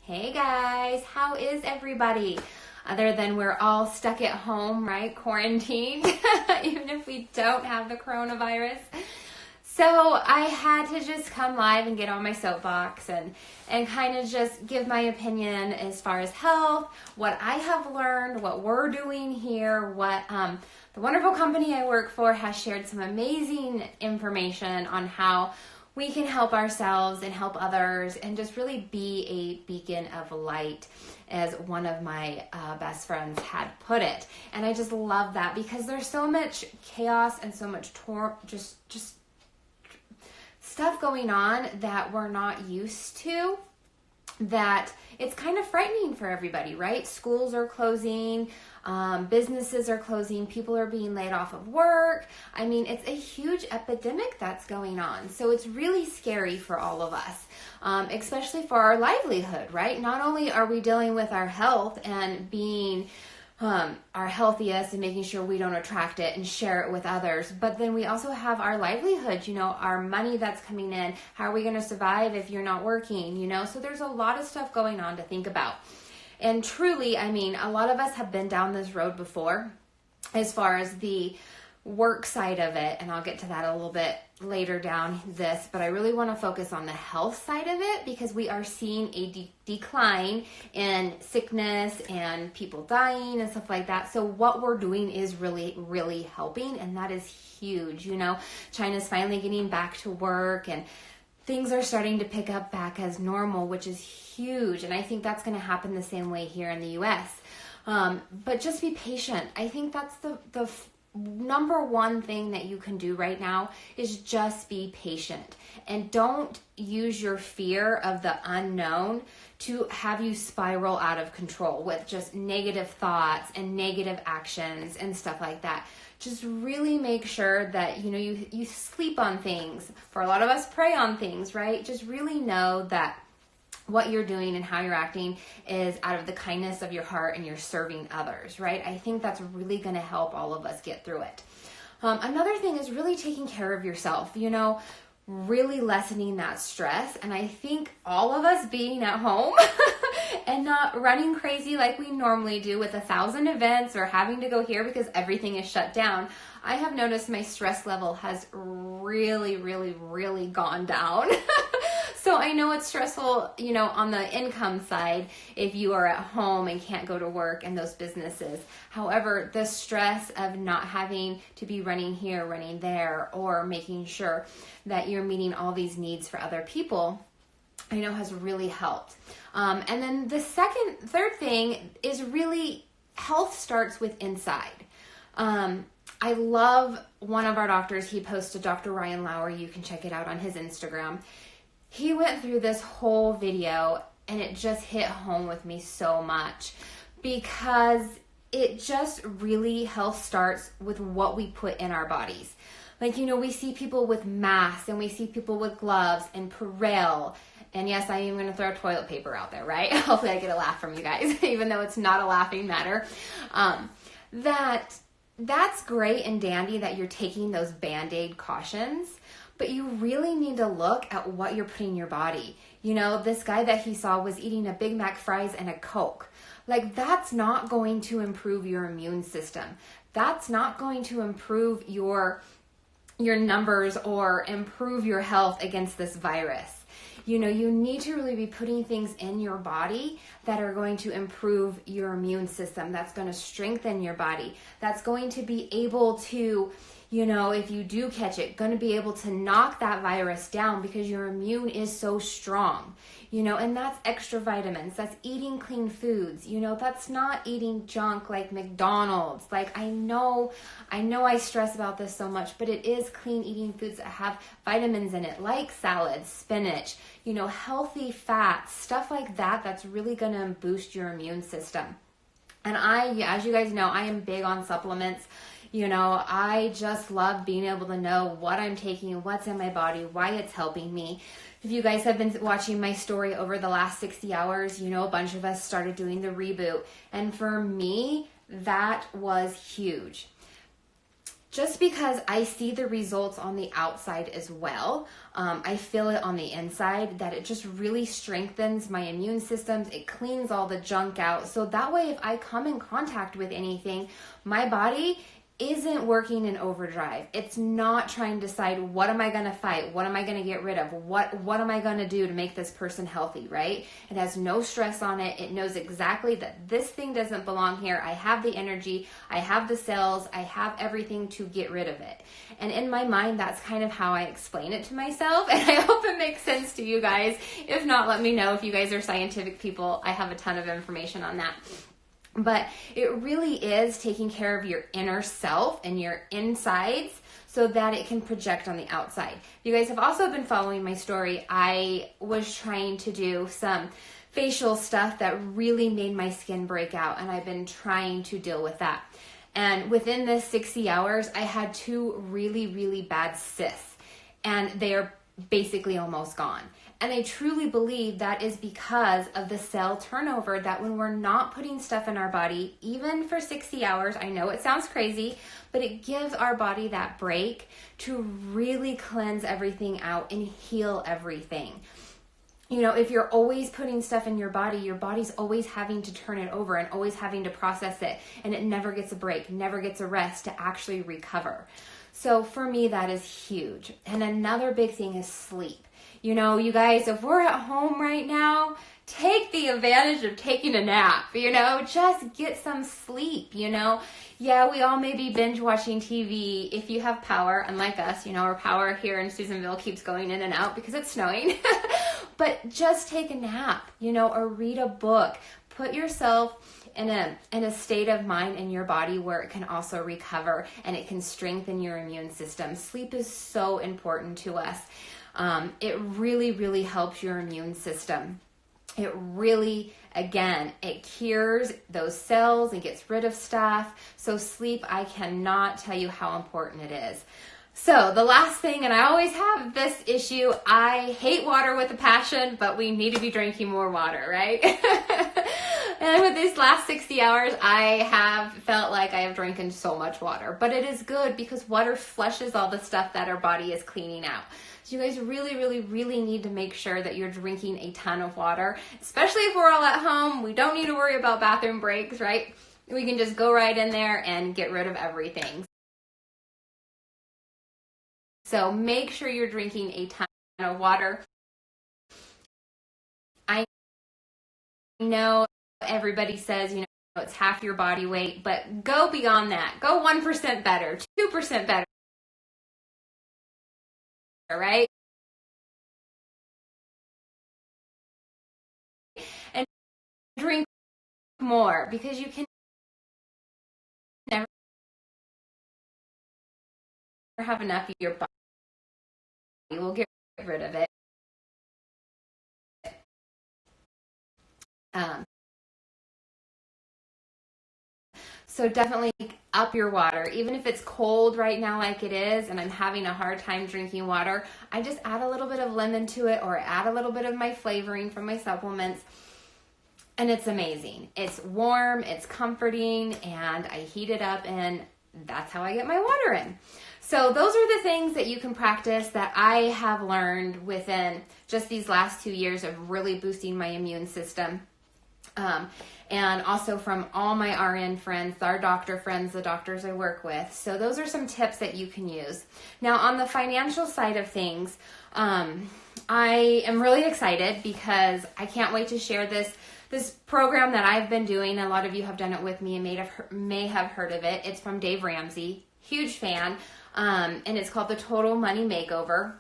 Hey guys, how is everybody? Other than we're all stuck at home, right? Quarantined, even if we don't have the coronavirus. So I had to just come live and get on my soapbox and kind of just give my opinion as far as health, what I have learned, what we're doing here, what the wonderful company I work for has shared some amazing information on how we can help ourselves and help others and just really be a beacon of light, as one of my best friends had put it. And I just love that because there's so much chaos and so much just stuff going on that we're not used to, that it's kind of frightening for everybody, right? Schools are closing, businesses are closing, people are being laid off of work. I mean, it's a huge epidemic that's going on. So it's really scary for all of us, especially for our livelihood, right? Not only are we dealing with our health and being our healthiest and making sure we don't attract it and share it with others, but then we also have our livelihood, our money that's coming in. How are we going to survive if you're not working, So there's a lot of stuff going on to think about. And truly, I mean, a lot of us have been down this road before as far as the work side of it, and I'll get to that a little bit later down this, but I really want to focus on the health side of it because we are seeing a decline in sickness and people dying and stuff like that. So what we're doing is really, really helping, and that is huge. China's finally getting back to work and things are starting to pick up back as normal, which is huge. And I think that's going to happen the same way here in the US. But just be patient. I think that's the number one thing that you can do right now is just be patient, and don't use your fear of the unknown to have you spiral out of control with just negative thoughts and negative actions and stuff like that. Just really make sure that you sleep on things. For a lot of us, pray on things, right? Just really know that what you're doing and how you're acting is out of the kindness of your heart and you're serving others, right? I think that's really going to help all of us get through it. Another thing is really taking care of yourself, really lessening that stress. And I think all of us being at home and not running crazy like we normally do with 1,000 events or having to go here because everything is shut down, I have noticed my stress level has really, really, really gone down. So I know it's stressful, on the income side if you are at home and can't go to work and those businesses. However, the stress of not having to be running here, running there, or making sure that you're meeting all these needs for other people, I know has really helped. And then the third thing is really health starts with inside. I love one of our doctors. He posted, Dr. Ryan Lowry. You can check it out on his Instagram. He went through this whole video and it just hit home with me so much because it just really health starts with what we put in our bodies. Like, we see people with masks and we see people with gloves and Purell. And yes, I am going to throw toilet paper out there, right? Hopefully I get a laugh from you guys, even though it's not a laughing matter. That's great and dandy that you're taking those Band-Aid cautions, but you really need to look at what you're putting in your body. This guy that he saw was eating a Big Mac fries and a Coke. Like, that's not going to improve your immune system. That's not going to improve your numbers or improve your health against this virus. You need to really be putting things in your body that are going to improve your immune system, that's going to strengthen your body, that's going to be able to, if you do catch it, going to be able to knock that virus down because your immune is so strong, and that's extra vitamins, that's eating clean foods, that's not eating junk like McDonald's. Like, I know I stress about this so much, but it is clean eating foods that have vitamins in it, like salads, spinach, healthy fats, stuff like that, that's really going to boost your immune system. And as you guys know, I am big on supplements. I just love being able to know what I'm taking, what's in my body, why it's helping me. If you guys have been watching my story over the last 60 hours, a bunch of us started doing the reboot. And for me, that was huge. just because I see the results on the outside as well. I feel it on the inside, that it just really strengthens my immune systems. It cleans all the junk out. So that way, if I come in contact with anything, my body isn't working in overdrive. It's not trying to decide, what am I going to fight? What am I going to get rid of? What am I going to do to make this person healthy, right? It has no stress on it. It knows exactly that this thing doesn't belong here. I have the energy. I have the cells. I have everything to get rid of it. And in my mind, that's kind of how I explain it to myself. And I hope it makes sense to you guys. If not, let me know. If you guys are scientific people, I have a ton of information on that. But it really is taking care of your inner self and your insides so that it can project on the outside. You guys have also been following my story. I was trying to do some facial stuff that really made my skin break out, and I've been trying to deal with that. And within this 60 hours, I had 2 really, really bad cysts, and they are basically almost gone. And I truly believe that is because of the cell turnover, that when we're not putting stuff in our body, even for 60 hours, I know it sounds crazy, but it gives our body that break to really cleanse everything out and heal everything. You know, if you're always putting stuff in your body's always having to turn it over and always having to process it, and it never gets a break, never gets a rest to actually recover. So for me, that is huge. And another big thing is sleep. You know, you guys, if we're at home right now, take the advantage of taking a nap, you know, just get some sleep, you know. Yeah, we all may be binge watching TV if you have power, unlike us, you know, our power here in Susanville keeps going in and out because it's snowing. But just take a nap, you know, or read a book. Put yourself in a state of mind in your body where it can also recover and it can strengthen your immune system. Sleep is so important to us. It really, really helps your immune system. It really, again, it cures those cells and gets rid of stuff. So sleep, I cannot tell you how important it is. So the last thing, and I always have this issue, I hate water with a passion, but we need to be drinking more water, right? And with these last 60 hours, I have felt like I have drinking so much water, but it is good because water flushes all the stuff that our body is cleaning out. So you guys really, really, really need to make sure that you're drinking a ton of water, especially if we're all at home. We don't need to worry about bathroom breaks, right? We can just go right in there and get rid of everything. So make sure you're drinking a ton of water. I know everybody says, you know, it's half your body weight, but go beyond that. Go 1% better, 2% better, right? And drink more because you can never have enough of your body. We'll get rid of it. So definitely up your water. Even if it's cold right now like it is and I'm having a hard time drinking water, I just add a little bit of lemon to it or add a little bit of my flavoring from my supplements. And it's amazing. It's warm, it's comforting, and I heat it up, and that's how I get my water in. So those are the things that you can practice that I have learned within just these last 2 years of really boosting my immune system. And also from all my RN friends, our doctor friends, the doctors I work with. So those are some tips that you can use. Now on the financial side of things, I am really excited because I can't wait to share this program that I've been doing. A lot of you have done it with me and may have heard of it. It's from Dave Ramsey, huge fan, and it's called the Total Money Makeover.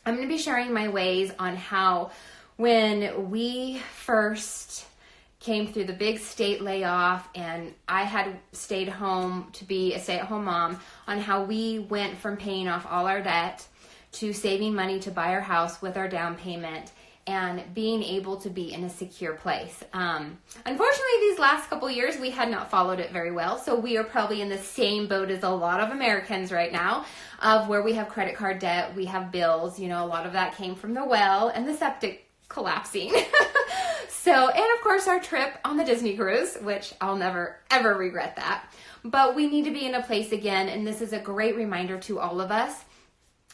I'm going to be sharing my ways on how when we first came through the big state layoff and I had stayed home to be a stay-at-home mom, on how we went from paying off all our debt to saving money to buy our house with our down payment and being able to be in a secure place. Unfortunately, these last couple years, we had not followed it very well. So we are probably in the same boat as a lot of Americans right now, of where we have credit card debt, we have bills. You know, a lot of that came from the well and the septic collapsing. So, and of course, course, our trip on the Disney cruise, which I'll never, ever regret that. But we need to be in a place again, and this is a great reminder to all of us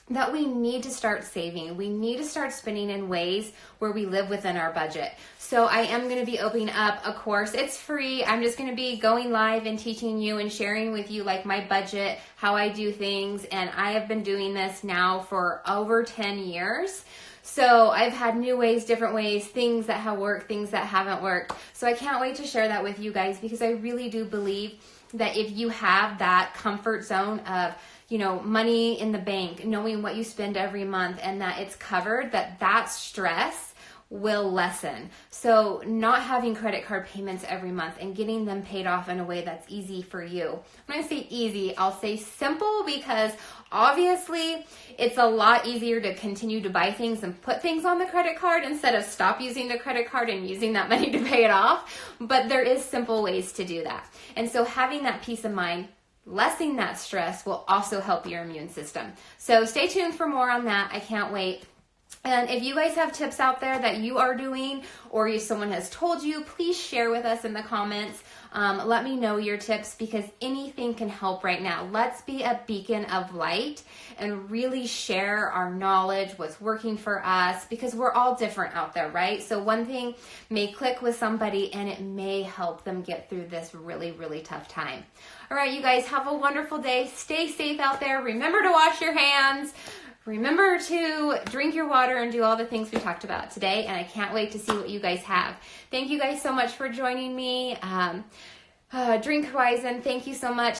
that we need to start saving. We need to start spending in ways where we live within our budget. So I am going to be opening up a course. It's free. I'm just going to be going live and teaching you and sharing with you like my budget, how I do things. And I have been doing this now for over 10 years. So I've had new ways, different ways, things that have worked, things that haven't worked. So I can't wait to share that with you guys, because I really do believe that if you have that comfort zone of, you know, money in the bank, knowing what you spend every month and that it's covered, that stress will lessen. So not having credit card payments every month and getting them paid off in a way that's easy for you. When I say easy, I'll say simple, because obviously it's a lot easier to continue to buy things and put things on the credit card instead of stop using the credit card and using that money to pay it off. But there is simple ways to do that. And so having that peace of mind, lessening that stress, will also help your immune system. So stay tuned for more on that. I can't wait. And if you guys have tips out there that you are doing, or if someone has told you, please share with us in the comments. Let me know your tips, because anything can help right now. Let's be a beacon of light and really share our knowledge, what's working for us, because we're all different out there, right? So one thing may click with somebody and it may help them get through this really, really tough time. All right, you guys, have a wonderful day. Stay safe out there. Remember to wash your hands. Remember to drink your water and do all the things we talked about today. And I can't wait to see what you guys have. Thank you guys so much for joining me. Drink Horizon, thank you so much.